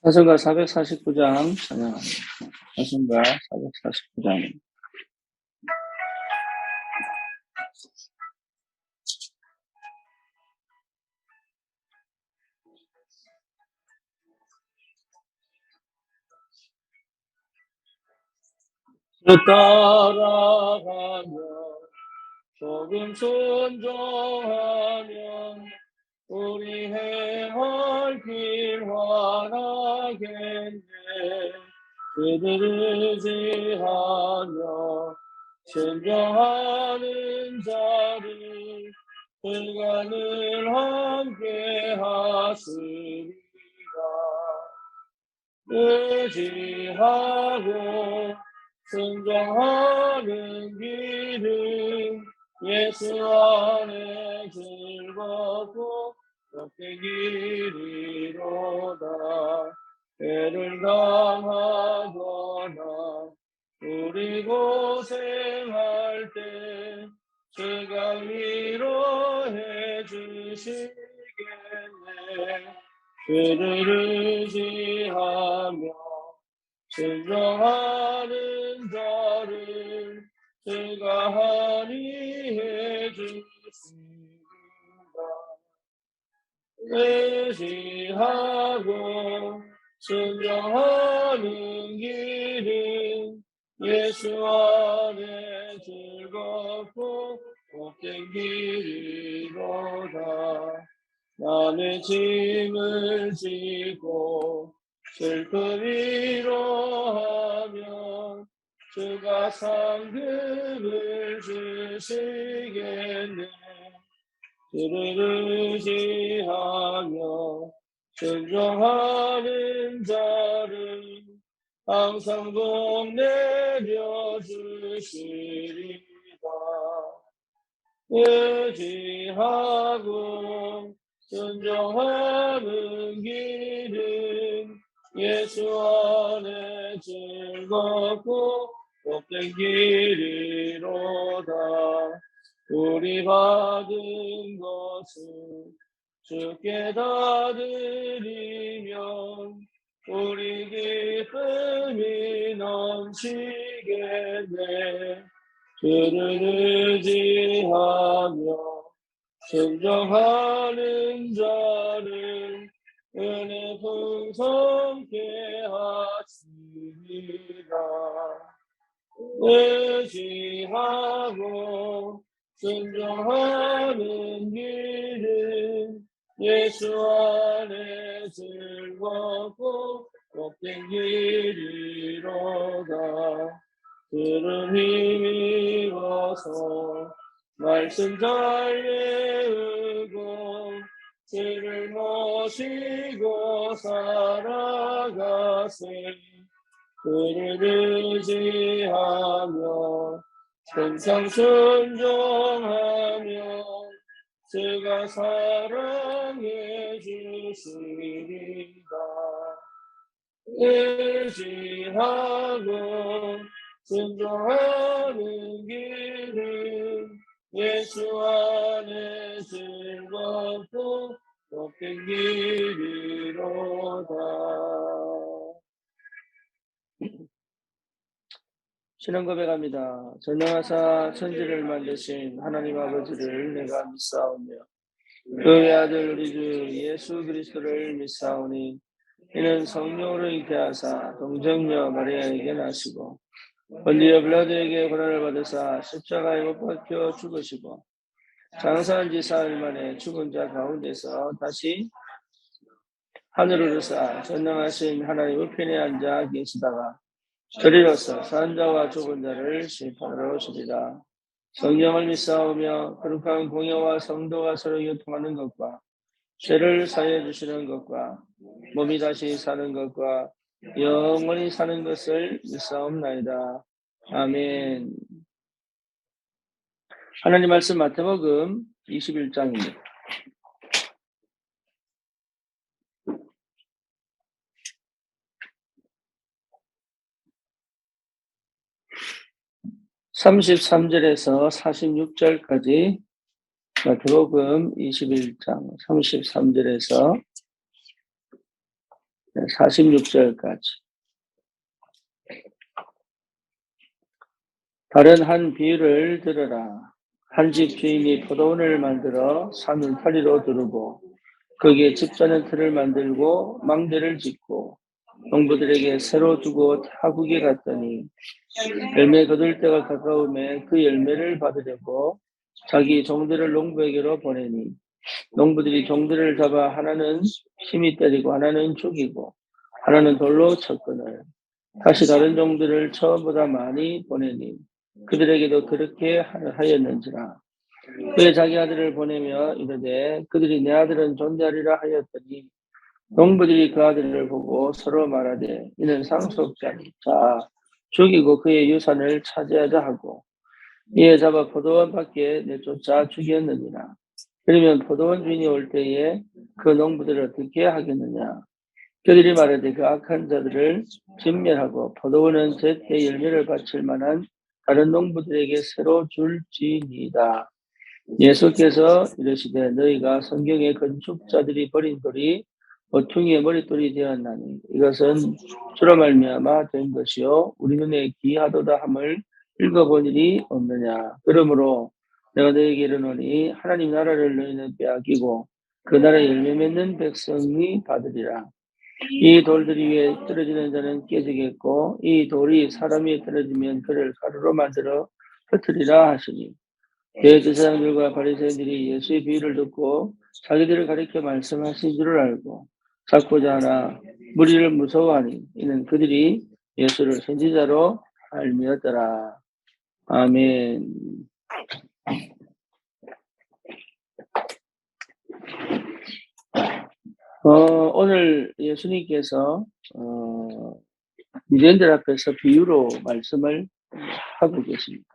사순가 449장 찬양합니다. 사순가 449장. 따라가며 조금 순종하면 우리 행할 길 환하겠네. 그들을 의지하며 순종하는 자를 그가 늘 함께 하시리라. 의지하고 순종하는 길은 예수 안에 즐겁고 복된 길이로다. 애를 당하거나 우리 고생할 때 주가 위로해 주시겠네. 그를 의지하며 순종하는 자를 주가 환희해 주신다. 의지하고 순종하는 길은 예수 안에 즐겁고 복된 길이로다. 남의 짐을 지고 슬픔 위로하며 주가 상급을 주시겠네. 그를 의지하며 순종하는 자를 항상 복 내려주시리라. 의지하고 순종하는 길은 예수 안에 즐겁고 복된 길이로다. 우리 받은 것을 주께 다 드리면 우리 기쁨이 넘치겠네. 그를 의지하며 순종하는 자를 은혜 풍성케 하시리라. 의지하고 순종하는 길은 예수 안에 즐겁고 복된 길이로다. 그를 힘입어서 말씀 잘 외우고 그를 모시고 살아가세. 그를 의지하며 항상 순종하며 주가 사랑해 주시리라. 의지하고 순종하는 길은 예수 안에 즐겁고 복된 길이로다. 신앙 고백합니다. 전능하사 천지를 만드신 하나님 아버지를 내가 믿사오며 그의 아들 우리 주 예수 그리스도를 믿사오니 이는 성령으로 잉태하사 동정녀 마리아에게 나시고 본디오 빌라도에게 고난을 받으사 십자가에 못 박혀 죽으시고 장사한 지 사흘 만에 죽은 자 가운데서 다시 하늘을 오르사 전능하신 하나님 우편에 앉아 계시다가 저리로서 산 자와 죽은 자를 심판하러 오시리라. 성령을 믿사오며 거룩한 공예와 성도가 서로 교통하는 것과 죄를 사해 주시는 것과 몸이 다시 사는 것과 영원히 사는 것을 믿사옵나이다. 아멘. 하나님 말씀 마태복음 21장입니다. (33절에서) (46절까지) 마태복음 21장 (33절에서) 46절까지. 다른 한 비유를 들으라. 한 집 주인이 포도원을 만들어 산을 파리로 두르고 거기에 집사는 틀을 만들고 망대를 짓고 농부들에게 새로 주고 타국에 갔더니 열매 거둘 때가 가까움에 그 열매를 받으려고 자기 종들을 농부에게로 보내니 농부들이 종들을 잡아 하나는 힘이 때리고 하나는 죽이고 하나는 돌로 쳤거늘 다시 다른 종들을 처음보다 많이 보내니 그들에게도 그렇게 하였는지라. 그의 자기 아들을 보내며 이르되 그들이 내 아들은 존대하리라 하였더니 농부들이 그 아들을 보고 서로 말하되 이는 상속자니 자 죽이고 그의 유산을 차지하자 하고 이에 잡아 포도원 밖에 내쫓아 죽였느니라. 그러면 포도원 주인이 올 때에 그 농부들을 어떻게 하겠느냐. 그들이 말하되 그 악한 자들을 진멸하고 포도원은 제때 열매를 바칠 만한 다른 농부들에게 새로 줄지니이다. 예수께서 이르시되 너희가 성경의 건축자들이 버린 돌이 모퉁이의 머릿돌이 되었나니 이것은 주로 말미암아 된 것이요 우리 눈에 기하도다 함을 읽어본 일이 없느냐. 그러므로 내가 너희에게 이르노니 하나님 나라를 너희는 빼앗기고 그 나라의 열매 맺는 백성이 받으리라. 이 돌들이 위에 떨어지는 자는 깨지겠고 이 돌이 사람 위에 떨어지면 그를 가루로 만들어 흩으리라 하시니 대제사장들과 바리새인들이 예수의 비유를 듣고 자기들을 가리켜 말씀하신 줄을 알고 잡고자 하나 무리를 무서워하니 이는 그들이 예수를 선지자로 알미었더라. 아멘. 오늘 예수님께서 유대인들 앞에서 비유로 말씀을 하고 계십니다.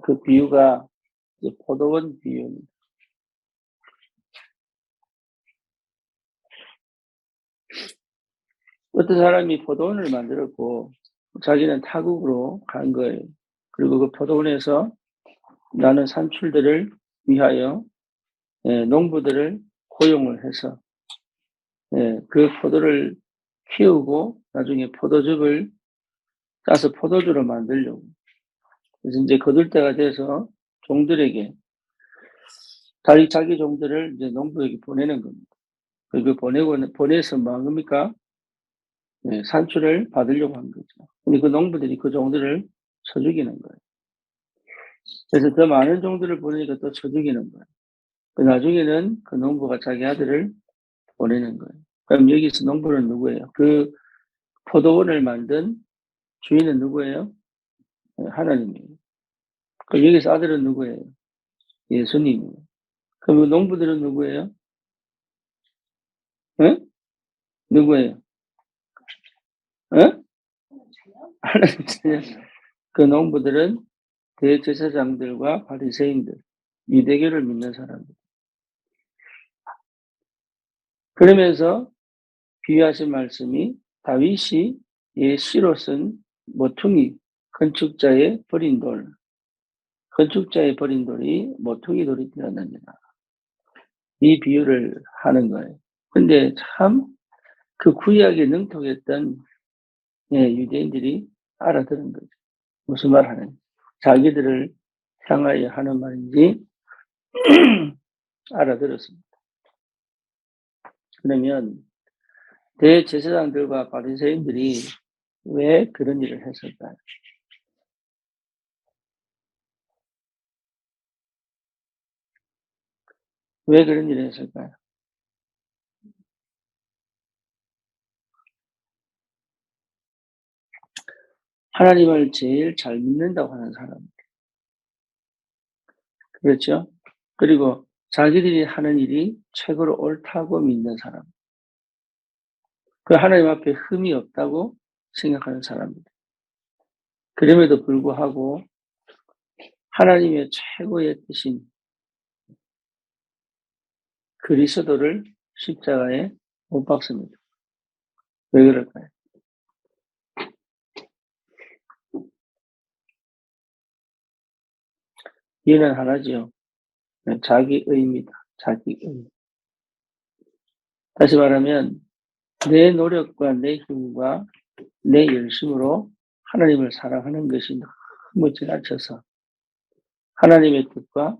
그 비유가 이제 포도원 비유입니다. 어떤 사람이 포도원을 만들었고 자기는 타국으로 간 거예요. 그리고 그 포도원에서 나는 산출들을 위하여 농부들을 고용을 해서 그 포도를 키우고 나중에 포도즙을 짜서 포도주로 만들려고. 그래서 이제 거둘 때가 돼서 종들에게 자기 종들을 이제 농부에게 보내는 겁니다. 그리고 보내서 뭐 한 겁니까? 산출을 받으려고 한 거죠. 근데 그 농부들이 그 종들을 쳐 죽이는 거예요. 그래서 더 많은 종들을 보내니까 또 쳐 죽이는 거예요. 그 나중에는 그 농부가 자기 아들을 보내는 거예요. 그럼 여기서 농부는 누구예요? 그 포도원을 만든 주인은 누구예요? 하나님이에요. 그럼 여기서 아들은 누구예요? 예수님이에요. 그럼 그 농부들은 누구예요? 응? 누구예요? 응? 하나님. 그 농부들은 대제사장들과 바리새인들, 유대교를 믿는 사람들. 그러면서 비유하신 말씀이 다윗이 시로 쓴 모퉁이, 건축자의 버린 돌, 건축자의 버린 돌이 모퉁이 돌이 되었느니라. 이 비유를 하는 거예요. 근데 참 그 구약에 능통했던 유대인들이 알아들은 거죠. 무슨 말 하는지. 자기들을 향하여 하는 말인지 알아들었습니다. 그러면 대제사장들과 바리새인들이 왜 그런 일을 했을까요? 왜 그런 일을 했을까요? 하나님을 제일 잘 믿는다고 하는 사람. 그렇죠? 그리고 자기들이 하는 일이 최고로 옳다고 믿는 사람. 그 하나님 앞에 흠이 없다고 생각하는 사람입니다. 그럼에도 불구하고 하나님의 최고의 뜻인 그리스도를 십자가에 못 박습니다. 왜 그럴까요? 이유는 하나지요. 자기 의입니다. 자기 의. 다시 말하면 내 노력과 내 힘과 내 열심으로 하나님을 사랑하는 것이 너무 지나쳐서 하나님의 뜻과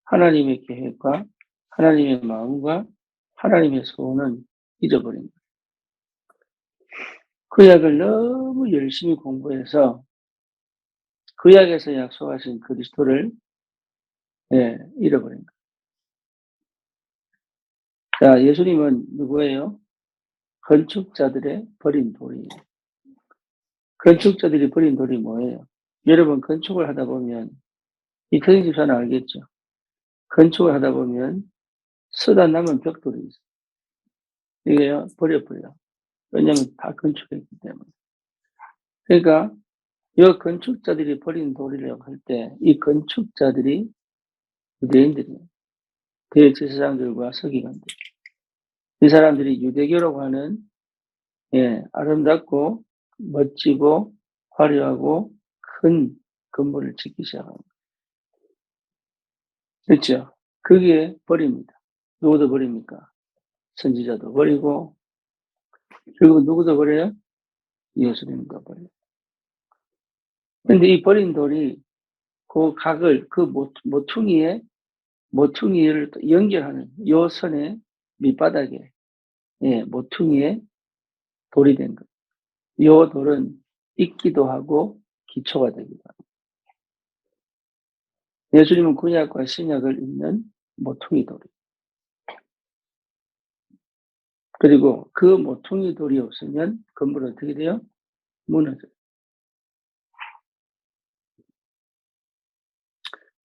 하나님의 계획과 하나님의 마음과 하나님의 소원은 잊어버린 거예요. 구약을 너무 열심히 공부해서 구약에서 약속하신 그리스도를 잃어버린 거예요. 자, 예수님은 누구예요? 건축자들의 버린 돌이에요. 건축자들이 버린 돌이 뭐예요? 여러분 건축을 하다 보면 이태희 집사는 알겠죠? 건축을 하다 보면 쓰다 남은 벽돌이 있어요. 이게요 버려버려. 왜냐하면 다 건축했기 때문에. 그러니까 이 건축자들이 버린 돌이라고 할 때 이 건축자들이 유대인들이에요. 대제사장들과 서기관들. 이 사람들이 유대교라고 하는 아름답고 멋지고 화려하고 큰 건물을 짓기 시작합니다. 그렇죠? 그게 버립니다. 누구도 버립니까? 선지자도 버리고 결국 누구도 버려요? 예수님도 버려요. 근데 이 버린 돌이 그 각을 그 모퉁이를 연결하는 요 선의 밑바닥에 모퉁이에 돌이 된 거예요. 요 돌은 있기도 하고 기초가 되기도 합니다. 예수님은 구약과 신약을 잇는 모퉁이 돌이에요. 그리고 그 모퉁이 돌이 없으면 건물은 어떻게 돼요? 무너져요.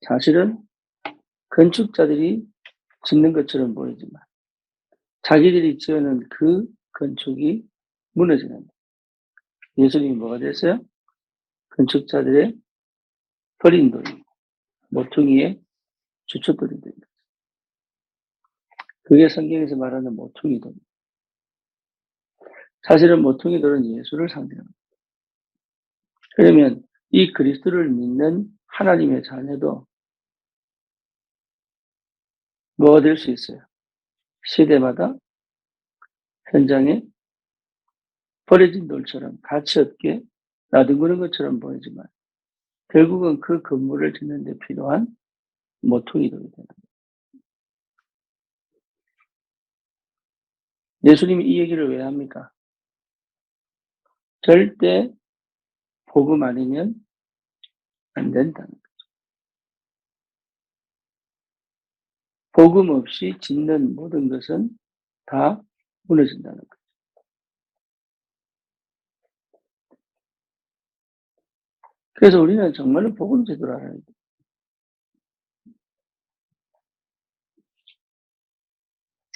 사실은 건축자들이 짓는 것처럼 보이지만 자기들이 지어놓은 그 건축이 무너지는 예수님이 뭐가 됐어요? 건축자들의 버린 돌이 모퉁이의 주춧돌이 된 거죠. 그게 성경에서 말하는 모퉁이 돌. 사실은 모퉁이 돌은 예수를 상징합니다. 그러면 이 그리스도를 믿는 하나님의 자녀도 뭐가 될 수 있어요? 시대마다 현장에 버려진 돌처럼 가치 없게 놔두는 것처럼 보이지만 결국은 그 건물을 짓는 데 필요한 모퉁이 돌이 되는 거예요. 예수님이 이 얘기를 왜 합니까? 절대 복음 아니면 안 된다는 거예요. 복음 없이 짓는 모든 것은 다 무너진다는 거예요. 그래서 우리는 정말로 복음 제도를 알아야 돼요.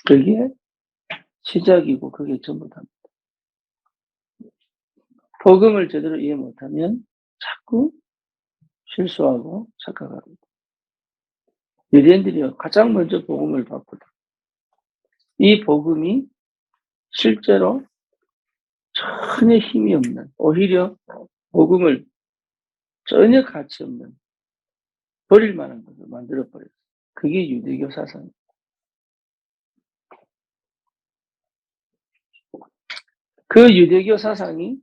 그게 시작이고 그게 전부다. 복음을 제대로 이해 못하면 자꾸 실수하고 착각하고. 유대인들이요 가장 먼저 복음을 받거든. 이 복음이 실제로 전혀 힘이 없는, 오히려 복음을 전혀 가치 없는, 버릴 만한 것을 만들어버렸어요. 그게 유대교 사상이에요. 그 유대교 사상이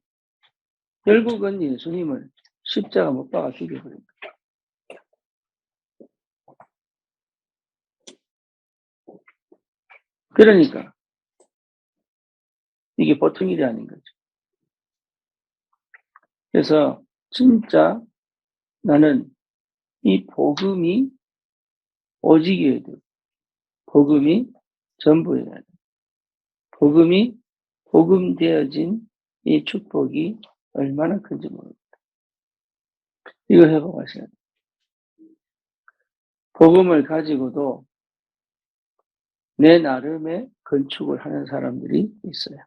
결국은 예수님을 십자가 못 박아 죽여버립니다. 그러니까 이게 보통 일이 아닌 거죠. 그래서 진짜 나는 이 복음이 오직이어야 돼요. 복음이 전부여야 돼요. 복음이 복음되어진 이 축복이 얼마나 큰지 모릅니다. 이거 해보고 하셔야 돼요. 복음을 가지고도 내 나름의 건축을 하는 사람들이 있어요.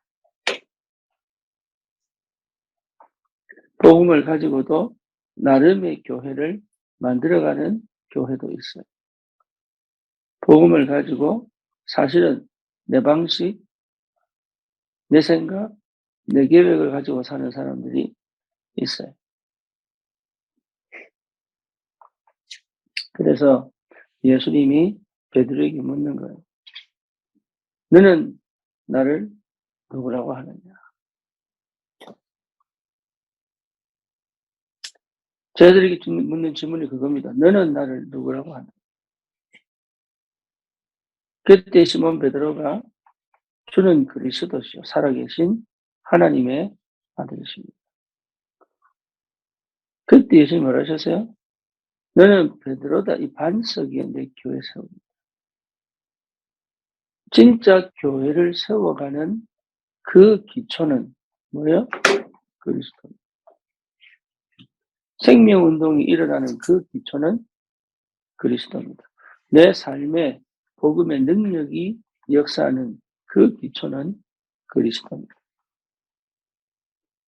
복음을 가지고도 나름의 교회를 만들어가는 교회도 있어요. 복음을 가지고 사실은 내 방식, 내 생각, 내 계획을 가지고 사는 사람들이 있어요. 그래서 예수님이 베드로에게 묻는 거예요. 너는 나를 누구라고 하느냐? 저희들에게 묻는 질문이 그겁니다. 너는 나를 누구라고 하느냐? 그때 시몬 베드로가 주는 그리스도시요 살아계신 하나님의 아들이십니다. 그때 예수님이 뭐라 하셨어요? 너는 베드로다. 이 반석 위에 내 교회 세웁니다. 진짜 교회를 세워가는 그 기초는 뭐예요? 그리스도. 생명운동이 일어나는 그 기초는 그리스도입니다. 내 삶에 복음의 능력이 역사하는 그 기초는 그리스도입니다.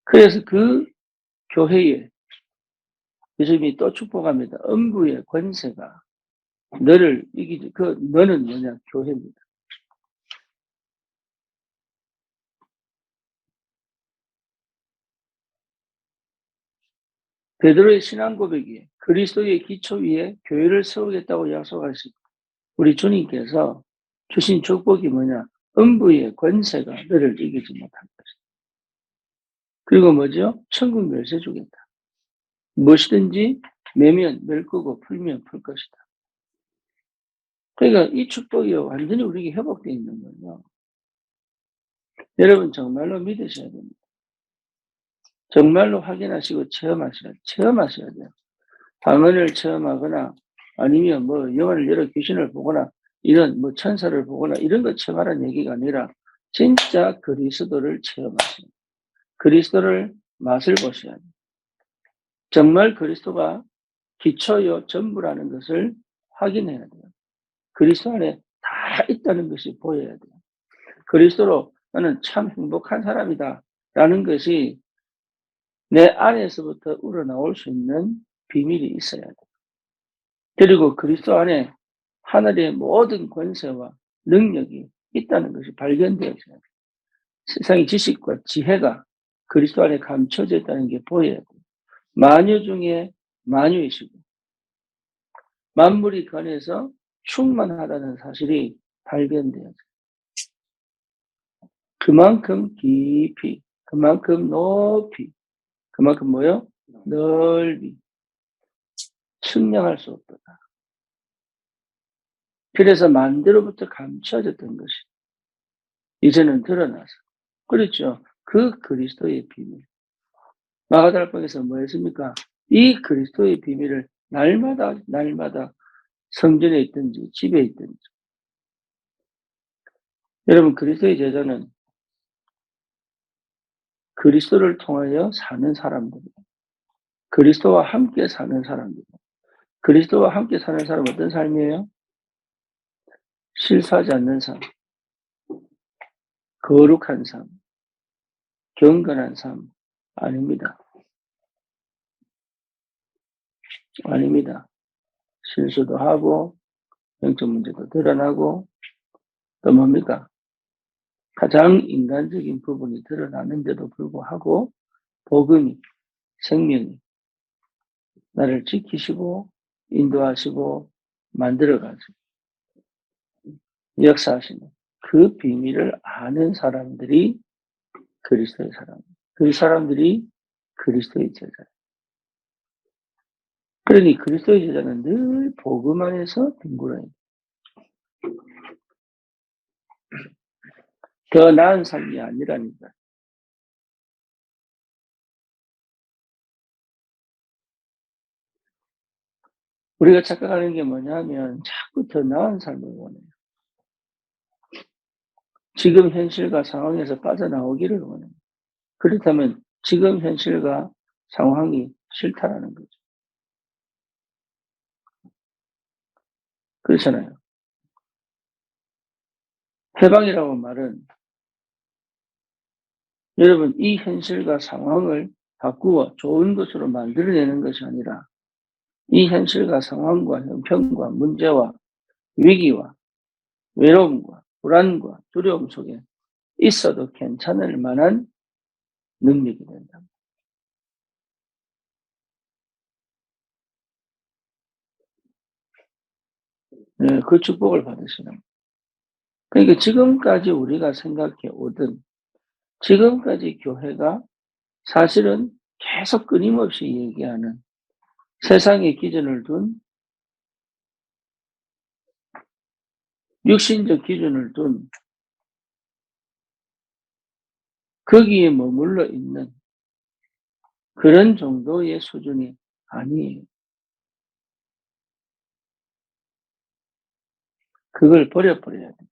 그래서 그 교회에 예수님이 또 축복합니다. 음부의 권세가 너를 이기지. 그 너는 뭐냐? 교회입니다. 베드로의 신앙 고백이 그리스도의 기초 위에 교회를 세우겠다고 약속하신 우리 주님께서 주신 축복이 뭐냐? 음부의 권세가 너를 이기지 못한 것이다. 그리고 뭐죠? 천국 열쇠 주겠다. 무엇이든지 매면 멜 거고 풀면 풀 것이다. 그러니까 이 축복이 완전히 우리에게 회복되어 있는 거예요. 여러분 정말로 믿으셔야 됩니다. 정말로 확인하시고 체험하셔야 돼요. 방언을 체험하거나 아니면 뭐 영혼을 열어 귀신을 보거나 이런 뭐 천사를 보거나 이런 거 체험하라는 얘기가 아니라 진짜 그리스도를 체험하시는 그리스도를 맛을 보셔야 돼요. 정말 그리스도가 기초요 전부라는 것을 확인해야 돼요. 그리스도 안에 다 있다는 것이 보여야 돼요. 그리스도로 나는 참 행복한 사람이다 라는 것이 내 안에서부터 우러나올 수 있는 비밀이 있어야 돼요. 그리고 그리스도 안에 하늘의 모든 권세와 능력이 있다는 것이 발견되어져야 돼요. 세상의 지식과 지혜가 그리스도 안에 감춰져 있다는 게 보여야 돼요. 만유 중에 만유이시고 만물이 그 안에서 충만하다는 사실이 발견되어져요. 그만큼 깊이, 그만큼 높이, 그만큼 뭐요? 넓이, 측량할 수 없도다. 그래서 만대로부터 감춰졌던 것이 이제는 드러나서 그렇죠. 그 그리스도의 비밀. 마가다락방에서 뭐 했습니까? 이 그리스도의 비밀을 날마다 성전에 있든지 집에 있든지. 여러분 그리스도의 제자는 그리스도를 통하여 사는 사람들이에요. 그리스도와 함께 사는 사람들이에요. 그리스도와 함께 사는 사람은 어떤 삶이에요? 실수하지 않는 삶, 거룩한 삶, 경건한 삶 아닙니다. 아닙니다. 실수도 하고 영적 문제도 드러나고 또 뭡니까? 가장 인간적인 부분이 드러나는데도 불구하고 복음이 생명이 나를 지키시고 인도하시고 만들어가지고 역사하시는 그 비밀을 아는 사람들이 그리스도의 사람. 그 사람들이 그리스도의 제자예요. 그러니 그리스도의 제자는 늘 복음 안에서 뒹굴어요. 더 나은 삶이 아니라니까. 우리가 착각하는 게 뭐냐면 자꾸 더 나은 삶을 원해요. 지금 현실과 상황에서 빠져나오기를 원해요. 그렇다면 지금 현실과 상황이 싫다라는 거죠. 그렇잖아요. 해방이라고 말은 여러분 이 현실과 상황을 바꾸어 좋은 것으로 만들어내는 것이 아니라 이 현실과 상황과 형편과 문제와 위기와 외로움과 불안과 두려움 속에 있어도 괜찮을 만한 능력이 된다. 네, 그 축복을 받으시는. 그러니까 지금까지 우리가 생각해 오던 지금까지 교회가 사실은 계속 끊임없이 얘기하는 세상의 기준을 둔 육신적 기준을 둔 거기에 머물러 있는 그런 정도의 수준이 아니에요. 그걸 버려야 돼요.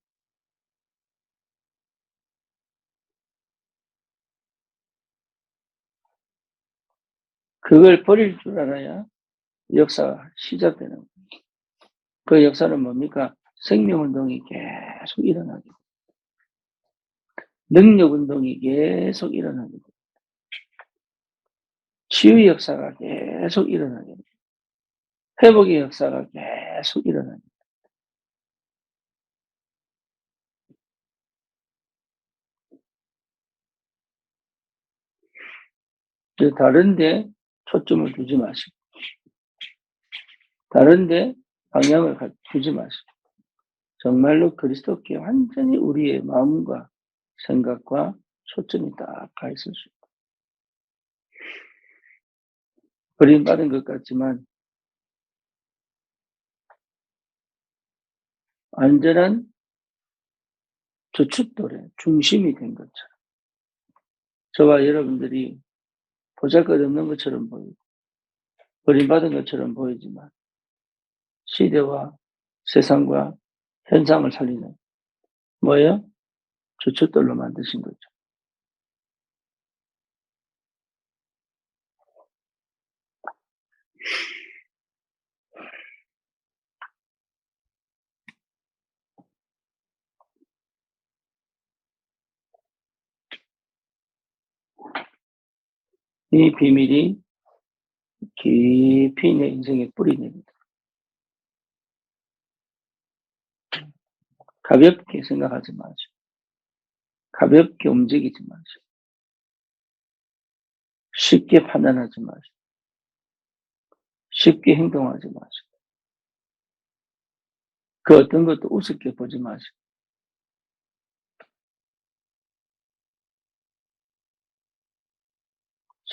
그걸 버릴 줄 알아야 역사가 시작되는 거예요. 그 역사는 뭡니까? 생명운동이 계속 일어나게 돼요. 능력운동이 계속 일어나게 돼요. 치유의 역사가 계속 일어나게 돼요. 회복의 역사가 계속 일어나게 돼요. 다른 데 초점을 두지 마시고, 다른 데 방향을 두지 마시고, 정말로 그리스도께 완전히 우리의 마음과 생각과 초점이 딱 가 있을 수 있다. 버림받은 것 같지만 완전한 주춧돌의 중심이 된 것처럼 저와 여러분들이 보잘것없는 것처럼 보이고 버림받은 것처럼 보이지만 시대와 세상과 현상을 살리는 뭐예요? 주춧돌로 만드신 거죠. 이 비밀이 깊이 내 인생에 뿌리 내립니다. 가볍게 생각하지 마시고 가볍게 움직이지 마시고 쉽게 판단하지 마시고 쉽게 행동하지 마시고 그 어떤 것도 우습게 보지 마시고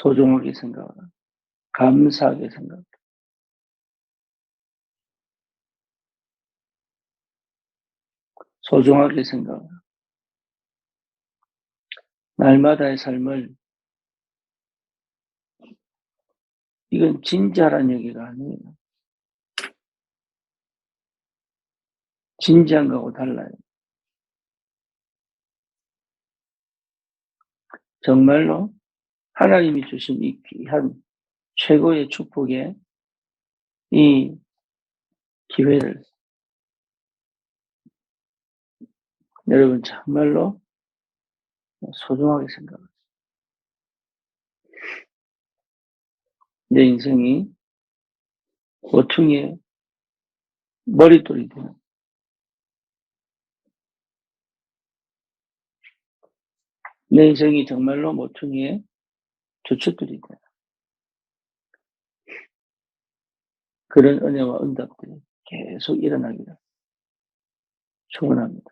소중하게 생각하라. 감사하게 생각하라. 소중하게 생각하라. 날마다의 삶을 이건 진지하라는 얘기가 아니에요. 진지한 거하고 달라요. 정말로 하나님이 주신 이 귀한 최고의 축복의 이 기회를 여러분 정말로 소중하게 생각하세요. 내 인생이 모퉁이의 머릿돌이 되는 내 인생이 정말로 모퉁이의 주춧돌이 되는 그런 은혜와 응답들이 계속 일어나기를 축원합니다.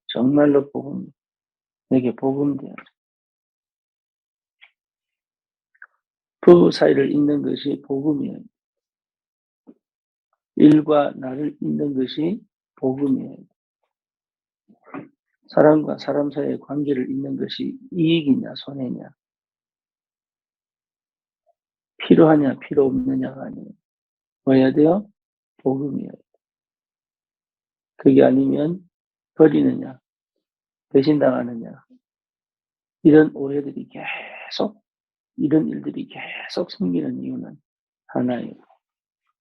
정말로 복음, 내게 복음 되어서 부부 사이를 잇는 것이 복음이에요. 일과 나를 잇는 것이 복음이에요. 사람과 사람 사이의 관계를 잇는 것이 이익이냐 손해냐 필요하냐 필요 없느냐가 아니에요. 뭐 해야 돼요? 복음이에요. 그게 아니면 버리느냐 배신당하느냐 이런 오해들이 계속 이런 일들이 계속 생기는 이유는 하나예요.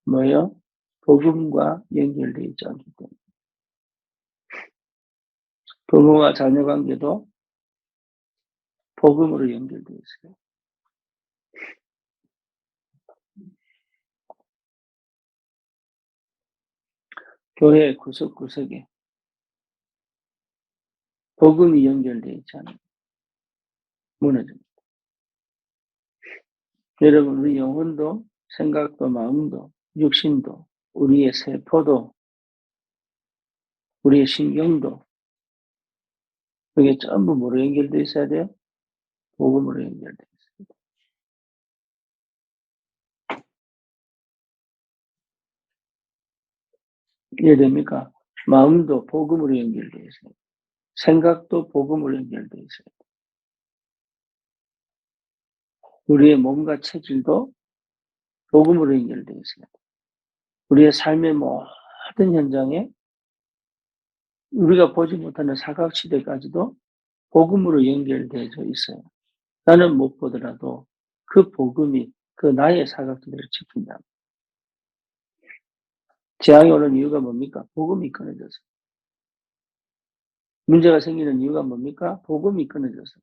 뭐예요? 복음과 연결되어 있지 않기 때문에. 부모와 자녀 관계도 복음으로 연결되어 있어요. 교회 구석구석에 복음이 연결되어 있지 않아요. 무너집니다. 여러분 우리 영혼도 생각도 마음도 육신도 우리의 세포도 우리의 신경도 그게 전부 뭐로 연결되어 있어야 돼요? 복음으로 연결되어 있어요. 이해됩니까? 마음도 복음으로 연결되어 있어요. 생각도 복음으로 연결되어 있어요. 우리의 몸과 체질도 복음으로 연결되어 있어요. 우리의 삶의 모든 현장에 우리가 보지 못하는 사각지대까지도 복음으로 연결되어져 있어요. 나는 못 보더라도 그 복음이 그 나의 사각지대를 지킨다. 재앙이 오는 이유가 뭡니까? 복음이 끊어져서. 문제가 생기는 이유가 뭡니까? 복음이 끊어져서.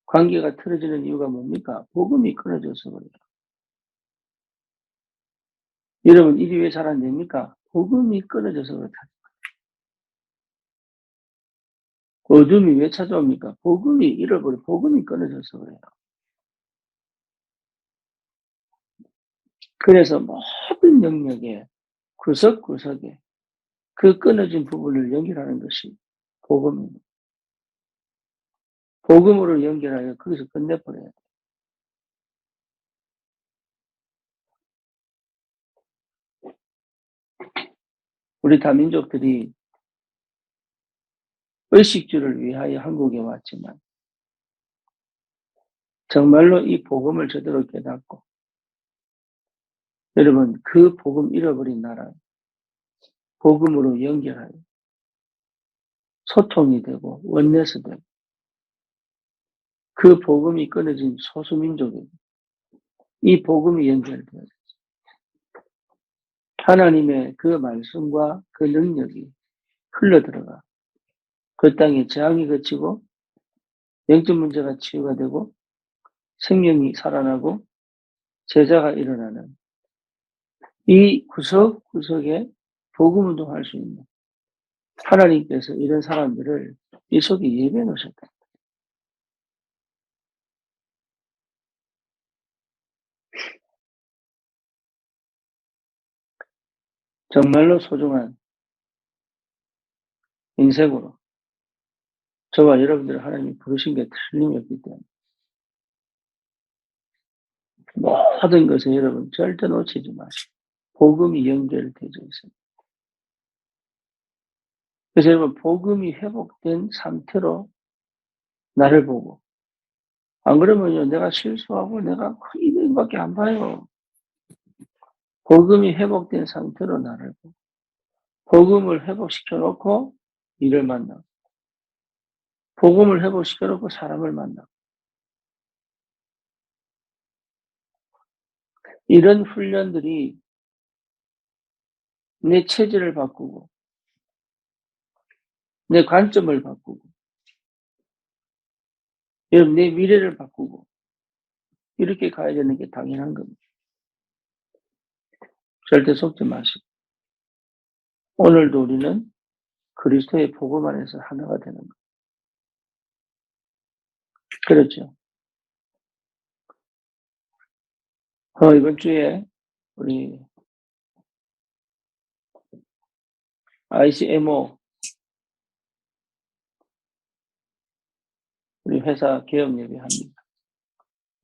관계가 틀어지는 이유가 뭡니까? 복음이 끊어져서 그래요. 여러분, 일이 왜 잘 안 됩니까? 복음이 끊어져서 그렇다. 어둠이 왜 찾아옵니까? 복음이 잃어버려, 복음이 끊어져서 그래요. 그래서 모든 영역에, 구석구석에 그 끊어진 부분을 연결하는 것이 복음입니다. 복음으로 연결하여 거기서 끝내버려야 돼요. 우리 다민족들이 의식주를 위하여 한국에 왔지만 정말로 이 복음을 제대로 깨닫고 여러분 그 복음 잃어버린 나라 복음으로 연결하여 소통이 되고 원내스 되고 그 복음이 끊어진 소수민족에게 이 복음이 연결되어요. 하나님의 그 말씀과 그 능력이 흘러들어가 그 땅에 재앙이 그치고 영적 문제가 치유가 되고 생명이 살아나고 제자가 일어나는 이 구석구석에 복음 운동할 수 있는 하나님께서 이런 사람들을 이 속에 예배해 놓으셨다. 정말로 소중한 인생으로 저와 여러분들을 하나님이 부르신 게 틀림이 없기 때문에 모든 것을 여러분 절대 놓치지 마시고 복음이 연결되어 있습니다. 그래서 여러분 복음이 회복된 상태로 나를 보고 안 그러면요 내가 실수하고 내가 이밖에 안 봐요. 복음이 회복된 상태로 나를 보고 복음을 회복시켜 놓고 일을 만나고 복음을 회복시켜 놓고 사람을 만나고 이런 훈련들이 내 체질을 바꾸고 내 관점을 바꾸고 여러분 내 미래를 바꾸고 이렇게 가야 되는 게 당연한 겁니다. 절대 속지 마시고 오늘도 우리는 그리스도의 복음 안에서 하나가 되는 거예요. 그렇죠. 이번 주에 우리 ICMO 우리 회사 개업 예배합니다.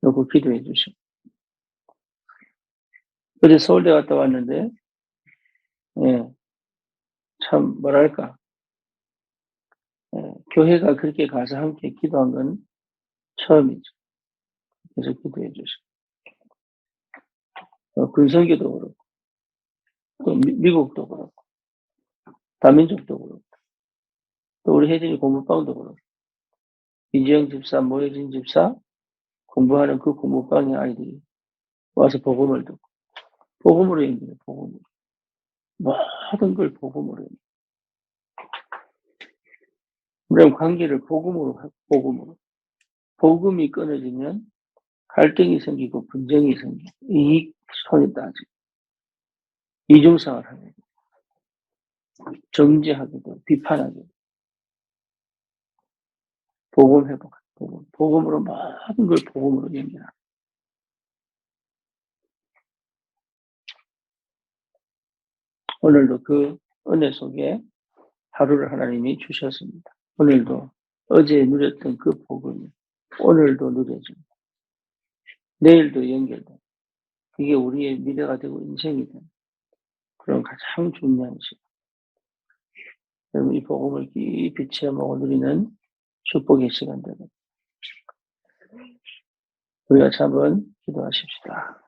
요거 기도해 주시고 어제 서울대 갔다 왔는데 예, 참 뭐랄까 교회가 그렇게 가서 함께 기도한 건 처음이죠. 그래서 기도해 주시고 군성교도 그렇고 또 미국도 그렇고 다민족도 그렇고 또 우리 혜진이 공부방도 그렇고 이지영 집사, 모혜진 집사 공부하는 그 공부방의 아이들이 와서 복음을 듣고 복음으로 연결해 복음으로 모든 걸 복음으로 연결해. 우리는 관계를 복음으로 하고 복음으로 복음이 끊어지면 갈등이 생기고 분쟁이 생기고 이익 손이 따지고 이중상을 하게 되고 정죄하게 되고 비판하게 되고 복음 회복 복음으로 모든 걸 복음으로 연결하고 오늘도 그 은혜 속에 하루를 하나님이 주셨습니다. 오늘도 어제 누렸던 그 복음이 오늘도 누려집니다. 내일도 연결돼. 그게 우리의 미래가 되고 인생이 되는 그런 가장 중요한 시간. 여러분, 이 복음을 깊이 체험하고 누리는 축복의 시간 되는 우리가 한번 기도하십시다.